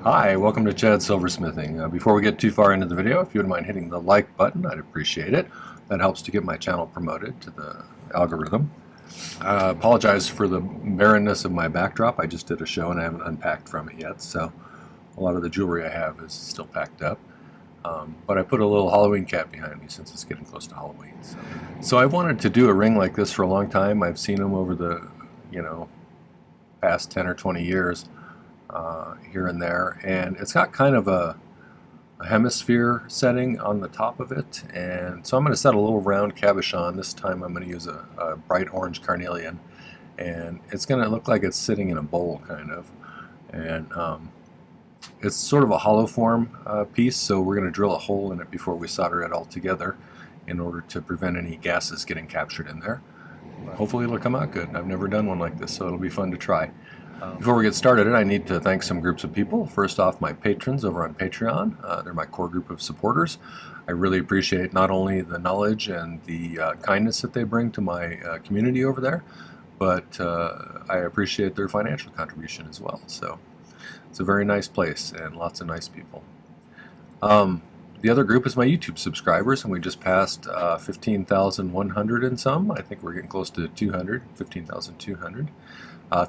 Hi, welcome to Chad's Silversmithing. Before we get too far into the video, if you wouldn't mind hitting the like button, I'd appreciate it. That helps to get my channel promoted to the algorithm. I apologize for the barrenness of my backdrop. I just did a show and I haven't unpacked from it yet, so a lot of the jewelry I have is still packed up. But I put a little Halloween cap behind me since it's getting close to Halloween. So I wanted to do a ring like this for a long time. I've seen them over the, past 10 or 20 years. Here and there, and it's got kind of a hemisphere setting on the top of it, and so I'm going to set a little round cabochon. This time I'm going to use a bright orange carnelian, and it's going to look like it's sitting in a bowl kind of, and it's sort of a hollow form piece, so we're going to drill a hole in it before we solder it all together in order to prevent any gases getting captured in there. Hopefully it'll come out good. I've never done one like this, so it'll be fun to try. Before we get started, I need to thank some groups of people. First off, my patrons over on Patreon. They're my core group of supporters. I really appreciate not only the knowledge and the kindness that they bring to my community over there, but I appreciate their financial contribution as well. So it's a very nice place and lots of nice people. The other group is my YouTube subscribers, and we just passed 15,100 and some. I think we're getting close to 200, 15,200.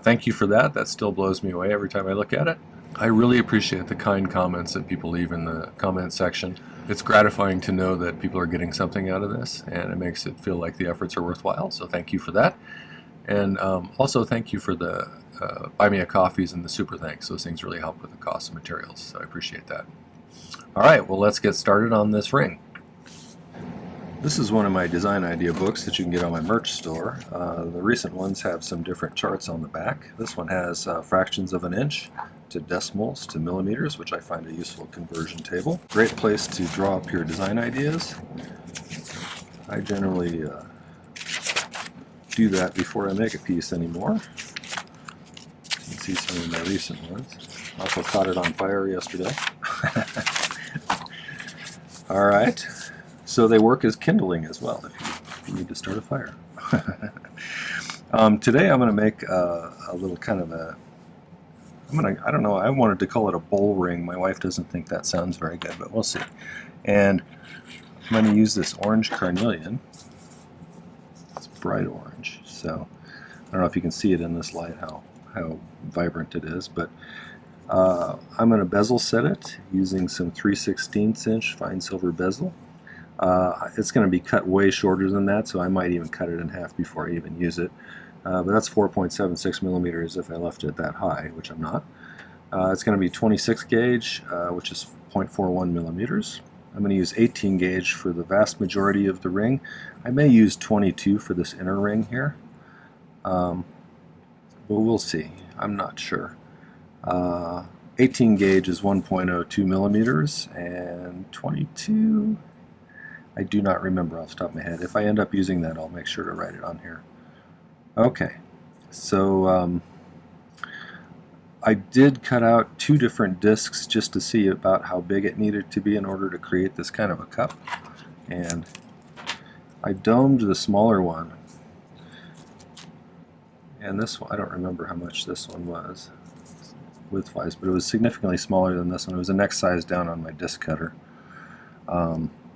Thank you for that. That still blows me away every time I look at it. I really appreciate the kind comments that people leave in the comment section. It's gratifying to know that people are getting something out of this, and it makes it feel like the efforts are worthwhile, so thank you for that. And also thank you for the buy me a coffees and the super thanks. Those things really help with the cost of materials, so I appreciate that. All right, well, let's get started on this ring. This is one of my design idea books that you can get on my merch store. The recent ones have some different charts on the back. This one has fractions of an inch to decimals to millimeters, which I find a useful conversion table. Great place to draw up your design ideas. I generally do that before I make a piece anymore. You can see some of my recent ones. Also caught it on fire yesterday. All right. So they work as kindling as well if you need to start a fire. Today I'm going to make a little kind of I don't know, I wanted to call it a bowl ring. My wife doesn't think that sounds very good, but we'll see. And I'm going to use this orange carnelian. It's bright orange, so I don't know if you can see it in this light how vibrant it is, but I'm going to bezel set it using some 3/16 inch fine silver bezel. It's going to be cut way shorter than that, so I might even cut it in half before I even use it. But that's 4.76 millimeters if I left it that high, which I'm not. It's going to be 26 gauge, which is 0.41 millimeters. I'm going to use 18 gauge for the vast majority of the ring. I may use 22 for this inner ring here, but we'll see. I'm not sure. 18 gauge is 1.02 millimeters, and 22... I do not remember off the top of my head. If I end up using that, I'll make sure to write it on here. Okay, so I did cut out 2 different discs just to see about how big it needed to be in order to create this kind of a cup. And I domed the smaller one. And this one, I don't remember how much this one was width-wise, but it was significantly smaller than this one. It was the next size down on my disc cutter.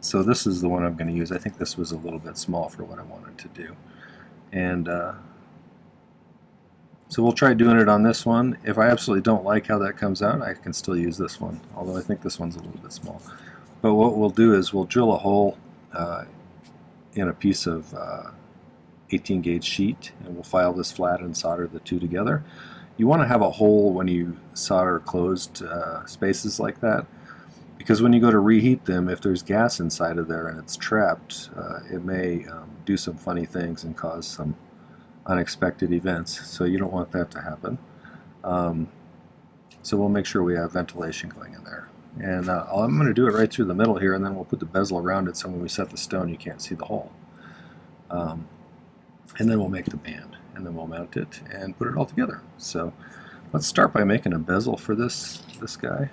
So this is the one I'm going to use. I think this was a little bit small for what I wanted to do. And so we'll try doing it on this one. If I absolutely don't like how that comes out, I can still use this one, although I think this one's a little bit small. But what we'll do is we'll drill a hole in a piece of 18 gauge sheet, and we'll file this flat and solder the two together. You want to have a hole when you solder closed spaces like that, because when you go to reheat them, if there's gas inside of there and it's trapped, it may do some funny things and cause some unexpected events. So you don't want that to happen. So we'll make sure we have ventilation going in there. And I'm going to do it right through the middle here, and then we'll put the bezel around it so when we set the stone you can't see the hole. And then we'll make the band, and then we'll mount it and put it all together. So let's start by making a bezel for this guy.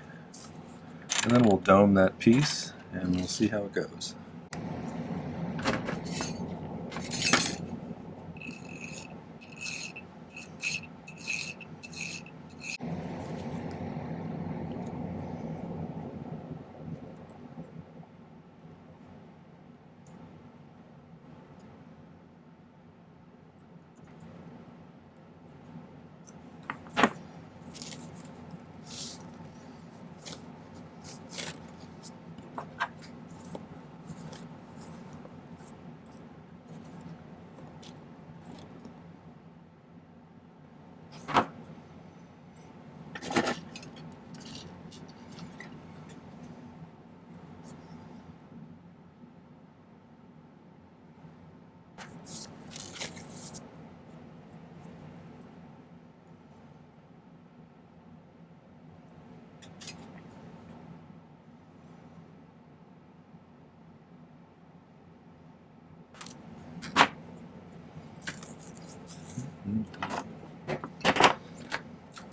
And then we'll dome that piece, and we'll see how it goes.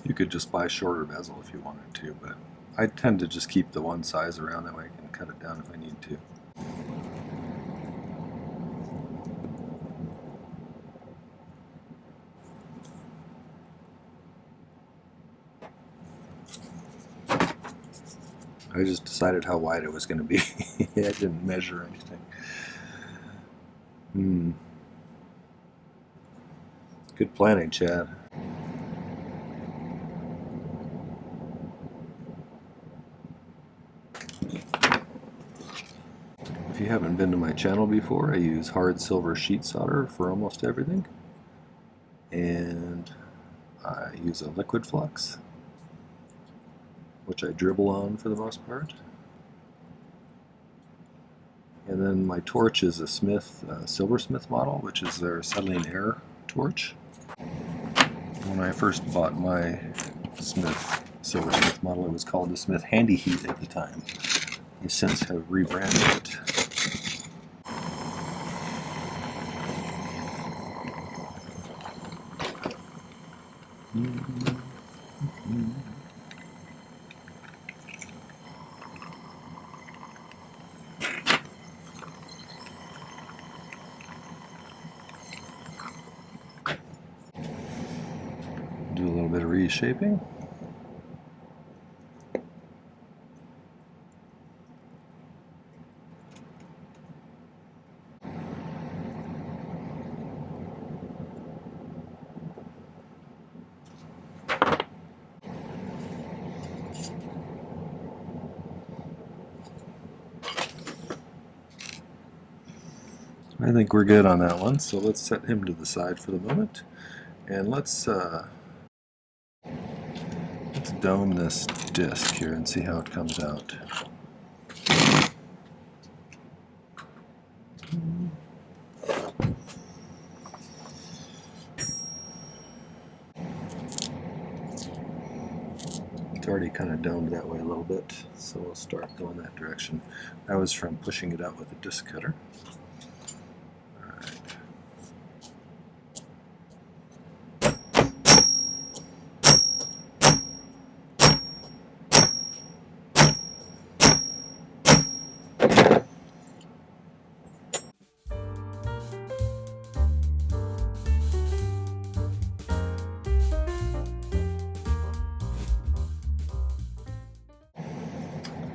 You could just buy shorter bezel if you wanted to, but I tend to just keep the one size around, that way I can cut it down if I need to. I just decided how wide it was going to be. I didn't measure anything. Good planning, Chad. If you haven't been to my channel before, I use hard silver sheet solder for almost everything. And I use a liquid flux, which I dribble on for the most part. And then my torch is a Smith Silversmith model, which is their settling air torch. When I first bought my Smith Silversmith model, it was called the Smith Handy Heat at the time. They since have rebranded it. Do a little bit of reshaping. I think we're good on that one, so let's set him to the side for the moment, and let's dome this disc here and see how it comes out. It's already kind of domed that way a little bit, so we'll start going that direction. That was from pushing it out with a disc cutter.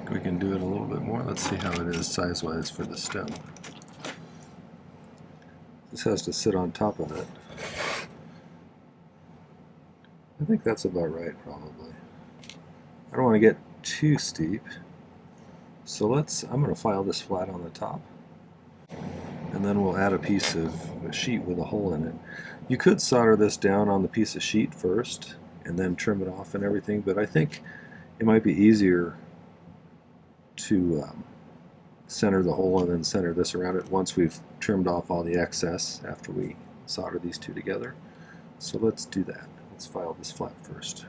We can do it a little bit more. Let's see how it is size-wise for the stem. This has to sit on top of it. I think that's about right, probably. I don't want to get too steep. So I'm going to file this flat on the top. And then we'll add a piece of a sheet with a hole in it. You could solder this down on the piece of sheet first and then trim it off and everything, but I think it might be easier to center the hole and then center this around it once we've trimmed off all the excess after we solder these two together. So let's do that. Let's file this flat first.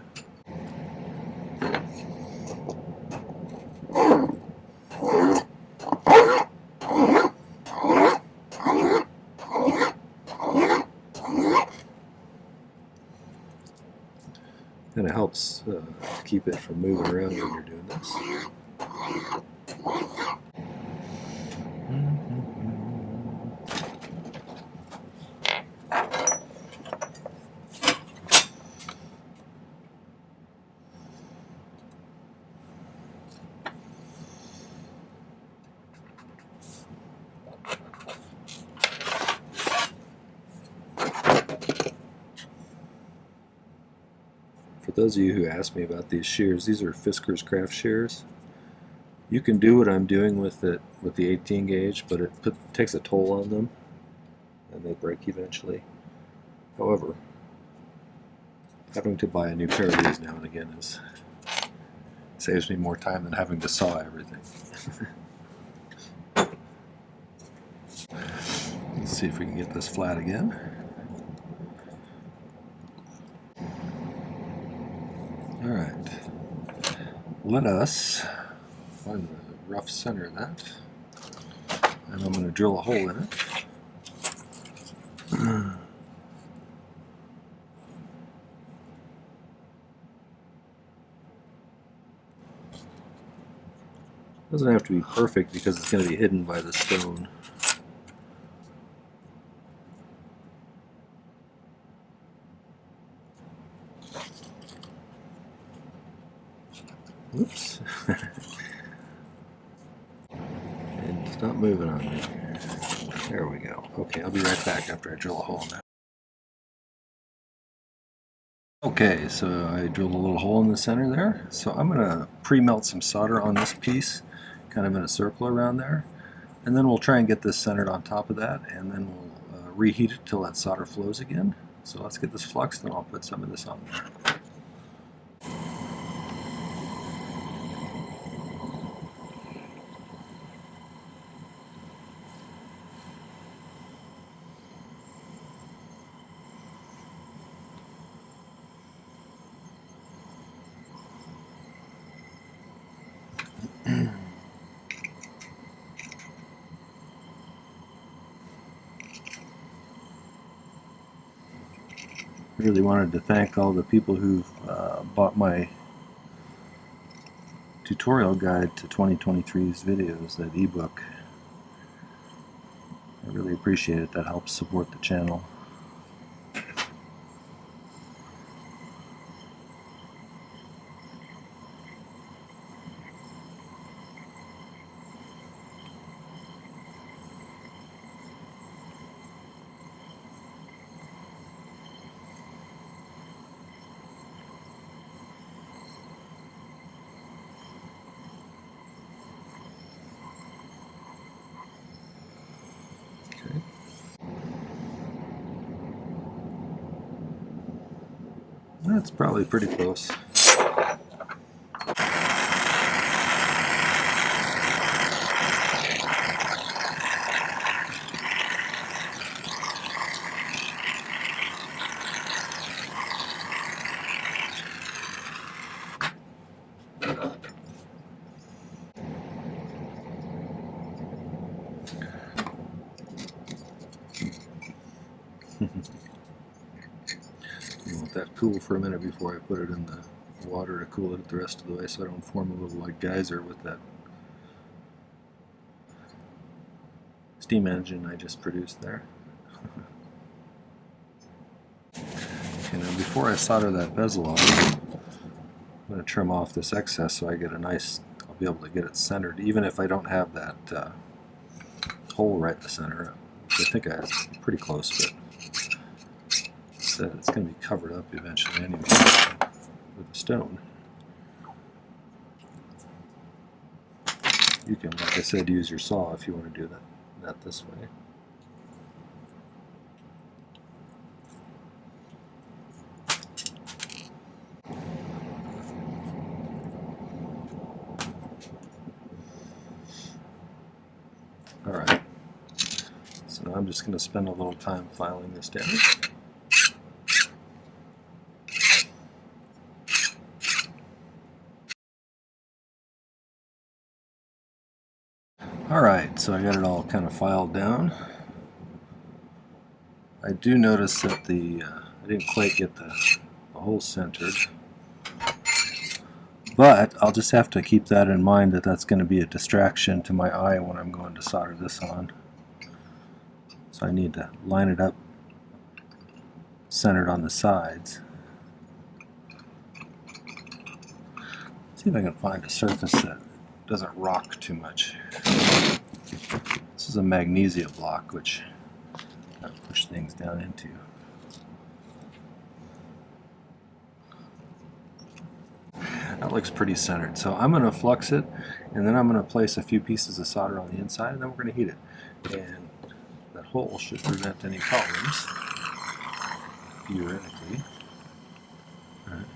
And it helps keep it from moving around when you're doing this. For those of you who asked me about these shears, these are Fisker's Craft shears. You can do what I'm doing with it with the 18 gauge, but it takes a toll on them and they break eventually. However, having to buy a new pair of these now and again saves me more time than having to saw everything. Let's see if we can get this flat again. Alright, let us find the rough center of that, and I'm going to drill a hole in it. Doesn't have to be perfect because it's going to be hidden by the stone. Oops. And stop moving on me. There we go. Okay, I'll be right back after I drill a hole in that. Okay, so I drilled a little hole in the center there. So I'm going to pre-melt some solder on this piece, kind of in a circle around there. And then we'll try and get this centered on top of that, and then we'll reheat it till that solder flows again. So let's get this fluxed, and I'll put some of this on there. Really wanted to thank all the people who've bought my tutorial guide to 2023's videos, that ebook. I really appreciate it. That helps support the channel. Okay. That's probably pretty close. You want that cool for a minute before I put it in the water to cool it the rest of the way, so I don't form a little like geyser with that steam engine I just produced there. Okay, now before I solder that bezel on, I'm going to trim off this excess so I get a nice, I'll be able to get it centered, even if I don't have that hole right in the center. I think I was pretty close, but it's going to be covered up eventually anyway with a stone. You can, like I said, use your saw if you want to do that this way. Alright, so now I'm just going to spend a little time filing this down. Alright, so I got it all kind of filed down. I do notice that I didn't quite get the hole centered, but I'll just have to keep that in mind, that that's going to be a distraction to my eye when I'm going to solder this on. So I need to line it up centered on the sides. See if I can find a surface that doesn't rock too much. This is a magnesia block, which I push things down into. That looks pretty centered. So I'm going to flux it, and then I'm going to place a few pieces of solder on the inside, and then we're going to heat it. And that hole should prevent any problems, theoretically. All right.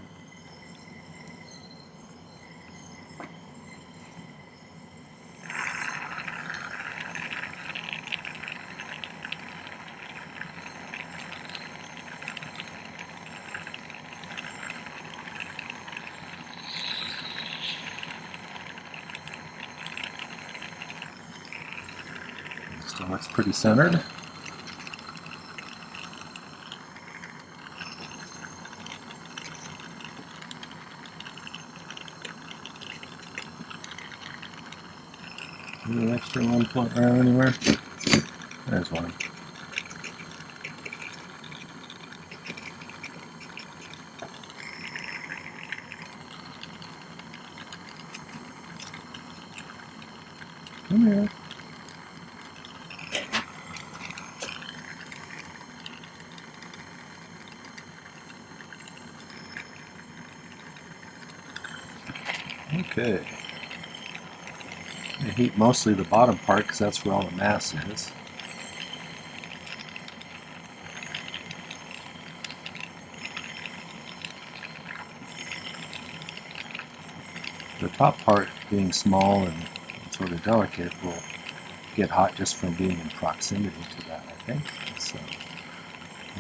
Still looks pretty centered. Any extra one floating around anywhere? There's one. Come here. Okay. I heat mostly the bottom part because that's where all the mass is. The top part, being small and sort of delicate, will get hot just from being in proximity to that, I think. So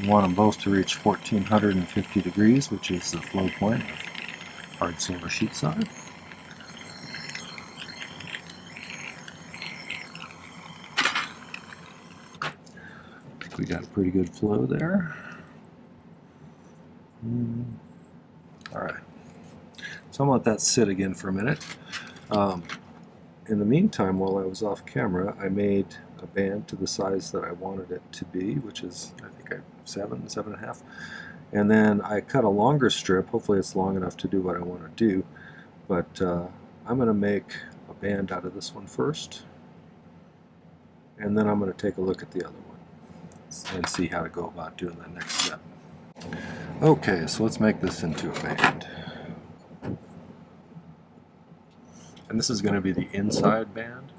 we want them both to reach 1450 degrees, which is the flow point of hard silver sheet solder. I think we got a pretty good flow there. Alright, so I'm going to let that sit again for a minute. In the meantime, while I was off camera, I made a band to the size that I wanted it to be, which is, I think, 7.5. And then I cut a longer strip. Hopefully it's long enough to do what I want to do. But I'm going to make a band out of this one first. And then I'm going to take a look at the other one and see how to go about doing the next step. Okay, so let's make this into a band. And this is going to be the inside band.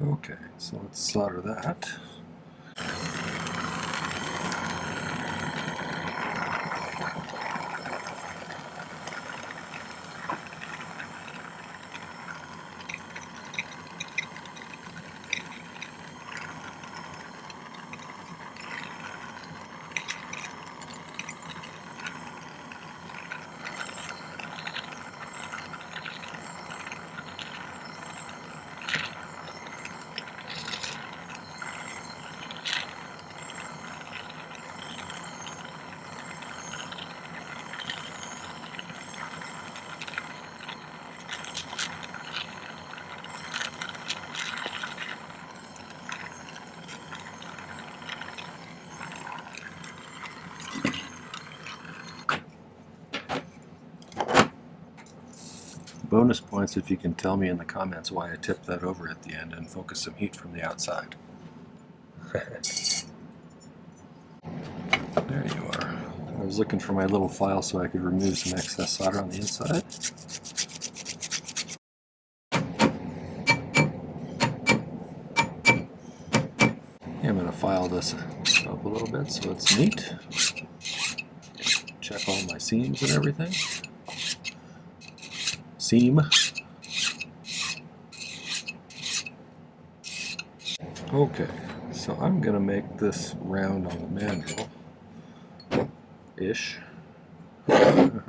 Okay, so let's solder that. Bonus points if you can tell me in the comments why I tipped that over at the end and focus some heat from the outside. There you are. I was looking for my little file so I could remove some excess solder on the inside. Yeah, I'm going to file this up a little bit so it's neat. Check all my seams and everything. Seam. Okay, so I'm going to make this round on the mandrel. Ish. To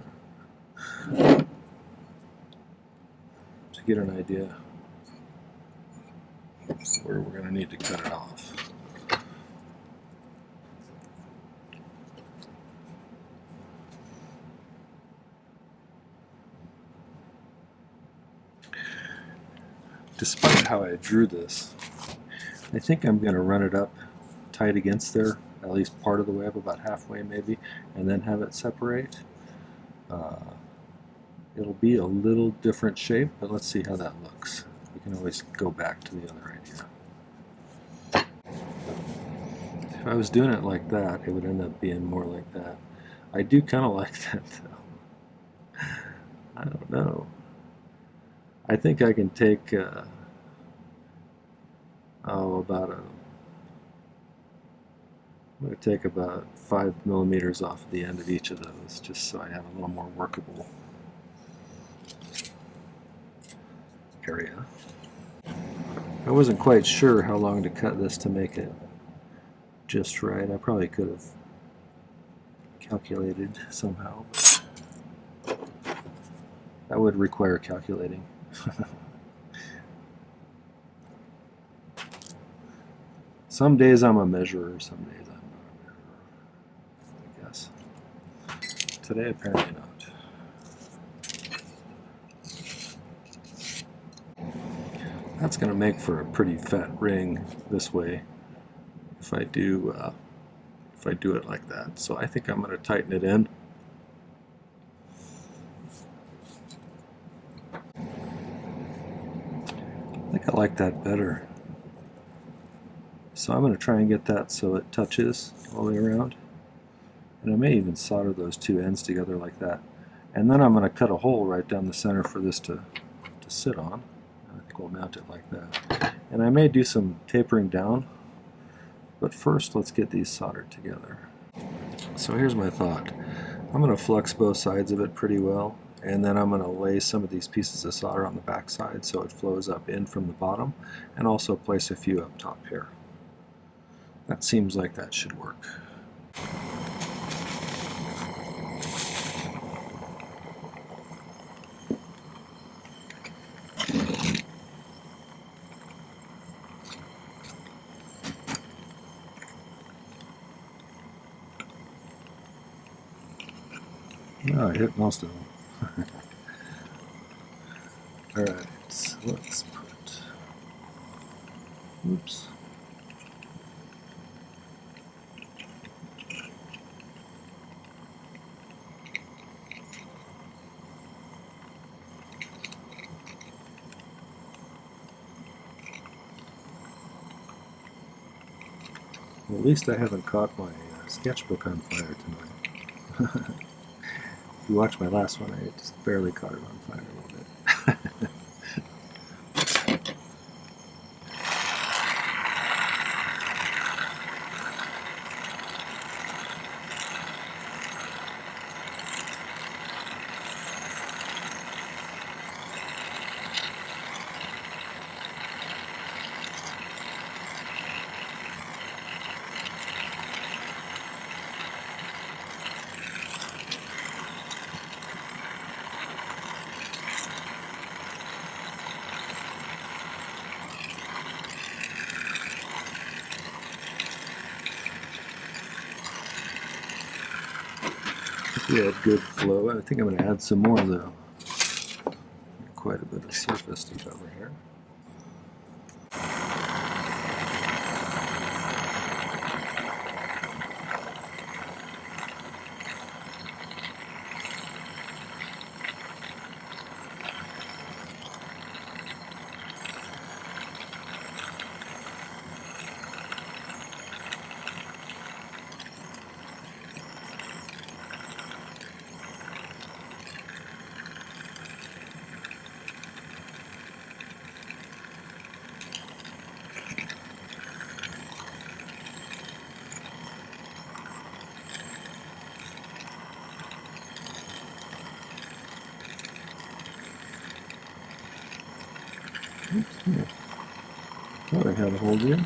get an idea where we're going to need to cut it off. Despite how I drew this, I think I'm going to run it up tight against there, at least part of the way up, about halfway maybe, and then have it separate. It'll be a little different shape, but let's see how that looks. We can always go back to the other idea. If I was doing it like that, it would end up being more like that. I do kind of like that though. I don't know. I think I can take I'm going to take about 5 millimeters off the end of each of those, just so I have a little more workable area. I wasn't quite sure how long to cut this to make it just right. I probably could have calculated somehow, but that would require calculating. Some days I'm a measurer, some days I'm not a measurer, I guess. Today, apparently not. That's going to make for a pretty fat ring this way if I do it like that. So I think I'm going to tighten it in. I think I like that better. So I'm going to try and get that so it touches all the way around. And I may even solder those two ends together like that. And then I'm going to cut a hole right down the center for this to sit on. I think we'll mount it like that. And I may do some tapering down. But first, let's get these soldered together. So here's my thought. I'm going to flux both sides of it pretty well, and then I'm going to lay some of these pieces of solder on the back side so it flows up in from the bottom, and also place a few up top here. That seems like that should work. Oh, I hit most of them. Alright, so let's put... Oops. Well, at least I haven't caught my sketchbook on fire tonight. If you watched my last one, I just barely caught it on fire a little bit. We have good flow. I think I'm going to add some more though. Quite a bit of surface to cover here. Oops, yeah. Thought I had a hold here.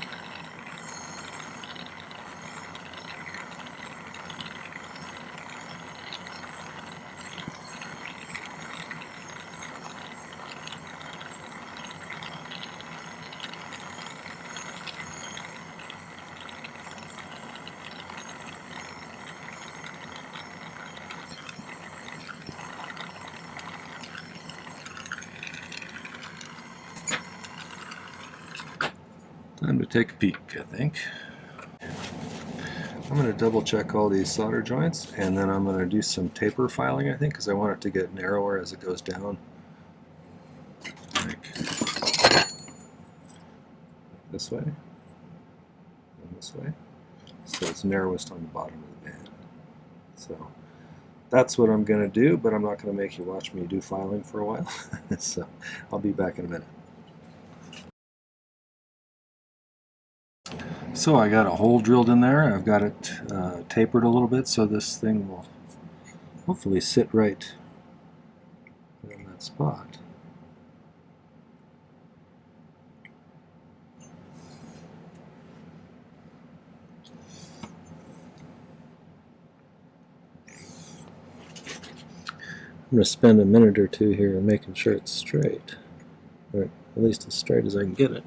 Time to take a peek, I think. I'm going to double check all these solder joints, and then I'm going to do some taper filing, I think, because I want it to get narrower as it goes down. Like this way, and this way. So it's narrowest on the bottom of the band. So that's what I'm going to do, but I'm not going to make you watch me do filing for a while. So I'll be back in a minute. So I got a hole drilled in there. I've got it tapered a little bit so this thing will hopefully sit right in that spot. I'm going to spend a minute or two here making sure it's straight, or at least as straight as I can get it.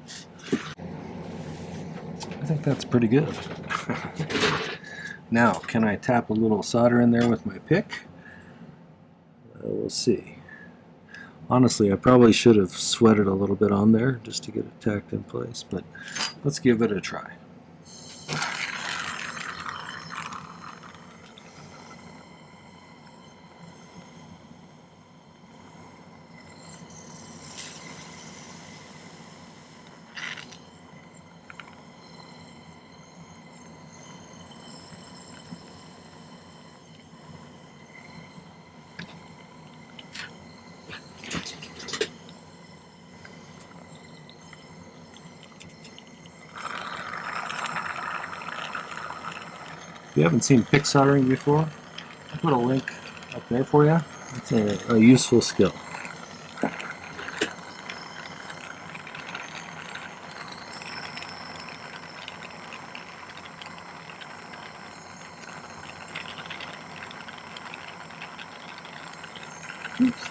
I think that's pretty good. Now, can I tap a little solder in there with my pick? We'll see. Honestly, I probably should have sweated a little bit on there just to get it tacked in place, but let's give it a try. If you haven't seen pick soldering before, I'll put a link up there for you. It's a useful skill. Oops.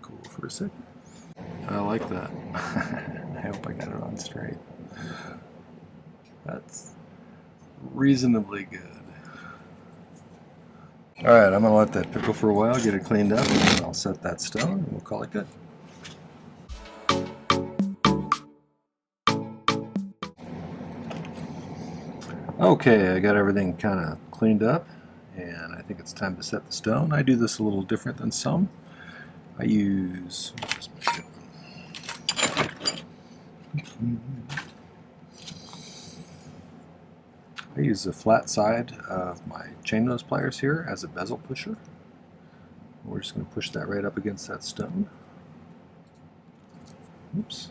Cool for a second. I like that. I hope I got it on straight. That's reasonably good. Alright, I'm going to let that pickle for a while, get it cleaned up, and then I'll set that stone and we'll call it good. Okay, I got everything kind of cleaned up, and I think it's time to set the stone. I do this a little different than some. I use... I use the flat side of my chain nose pliers here as a bezel pusher. We're just going to push that right up against that stone. Oops.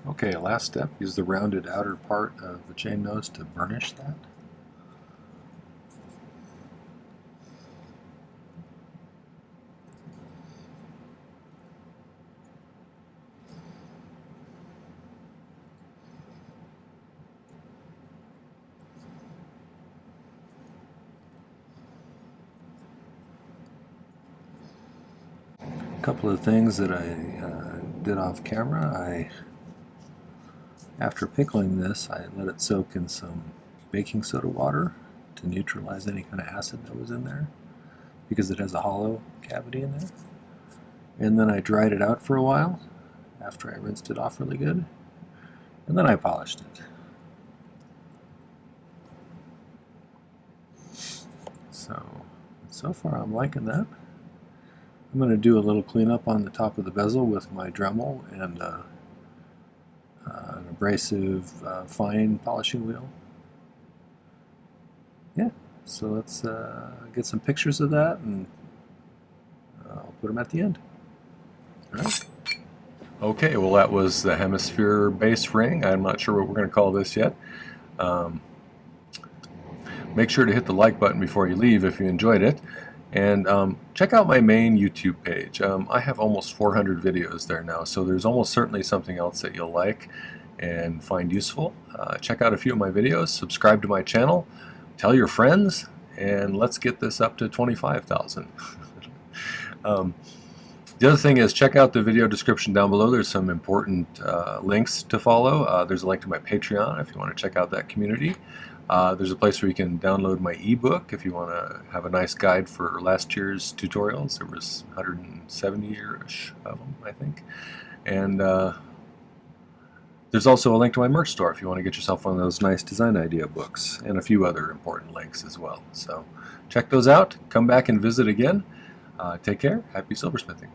Okay, last step, use the rounded outer part of the chain nose to burnish that. A couple of things that I did off camera. After pickling this, I let it soak in some baking soda water to neutralize any kind of acid that was in there, because it has a hollow cavity in there. And then I dried it out for a while after I rinsed it off really good, and then I polished it. So far I'm liking that. I'm going to do a little cleanup on the top of the bezel with my Dremel and an abrasive fine polishing wheel. Yeah, So let's get some pictures of that, and I'll put them at the end. All right. Okay, well that was the hemisphere base ring. I'm not sure what we're going to call this yet. Make sure to hit the like button before you leave if you enjoyed it. And check out my main YouTube page. I have almost 400 videos there now, so there's almost certainly something else that you'll like and find useful. Check out a few of my videos, subscribe to my channel, tell your friends, and let's get this up to 25,000. The other thing is, check out the video description down below. There's some important links to follow. There's a link to my Patreon if you want to check out that community. There's a place where you can download my ebook if you want to have a nice guide for last year's tutorials. There was 170-ish of them, I think. And there's also a link to my merch store if you want to get yourself one of those nice design idea books, and a few other important links as well. So check those out. Come back and visit again. Take care. Happy silversmithing.